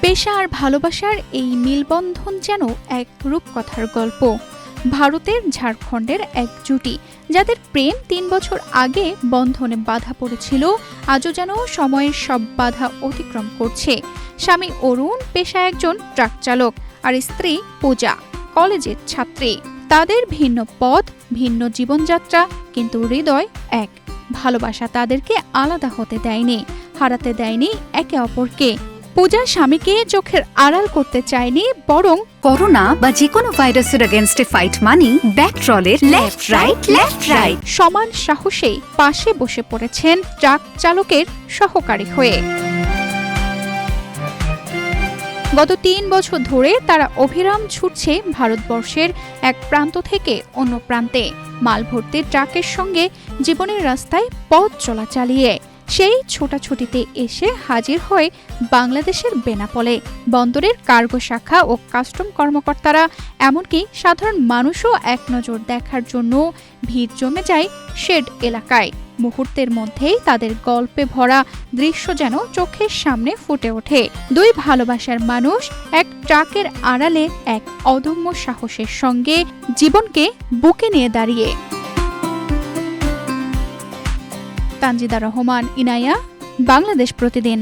পেশা আর ভালোবাসার এই মেলবন্ধন যেন এক রূপকথার গল্প। ভারতের ঝাড়খণ্ডের এক জুটি, যাদের প্রেম ৩ বছর আগে বন্ধনে বাধা পড়েছিল, আজও যেন সময়ের সব বাধা অতিক্রম করছে। স্বামী অরুণ পেশায় একজন ট্রাক চালক, আর স্ত্রী পূজা কলেজের ছাত্রী। তাদের ভিন্ন পথ, ভিন্ন জীবনযাত্রা, কিন্তু হৃদয় এক। ভালোবাসা তাদেরকে আলাদা হতে দেয়নি, হারাতে দেয়নি একে অপরকে। পূজা স্বামীকে চোখের আড়াল করতে চায়নি, বরং করোনা বা যে কোনো ভাইরাসের এগেইনস্টে ফাইট মানি ব্যাকট্রলের লেফট রাইট সমান সাহসে পাশে বসে পড়েছেন ট্রাক চালকের সহকারী হয়ে। গত ৩ বছর ধরে তারা অবিরাম ছুটছে ভারতবর্ষের এক প্রান্ত থেকে অন্য প্রান্তে, মাল ভর্তি ট্রাকের সঙ্গে জীবনের রাস্তায় পথ চলা চালিয়ে। সেই ছোটাছুটিতে এসে হাজির হয় বাংলাদেশের বেনাপোলে। বন্দরের কার্গো শাখা ও কাস্টম কর্মকর্তারা, এমনকি সাধারণ মানুষও এক নজর দেখার জন্য ভিড় জমে যায় শেড এলাকায়। মুহূর্তের মধ্যেই তাদের গল্পে ভরা দৃশ্য যেন চোখের সামনে ফুটে ওঠে। দুই ভালোবাসার মানুষ এক ট্রাকের আড়ালে এক অদম্য সাহসের সঙ্গে জীবনকে বুকে নিয়ে দাঁড়িয়ে। তানজিদা রহমান, ইনায়া, বাংলাদেশ প্রতিদিন।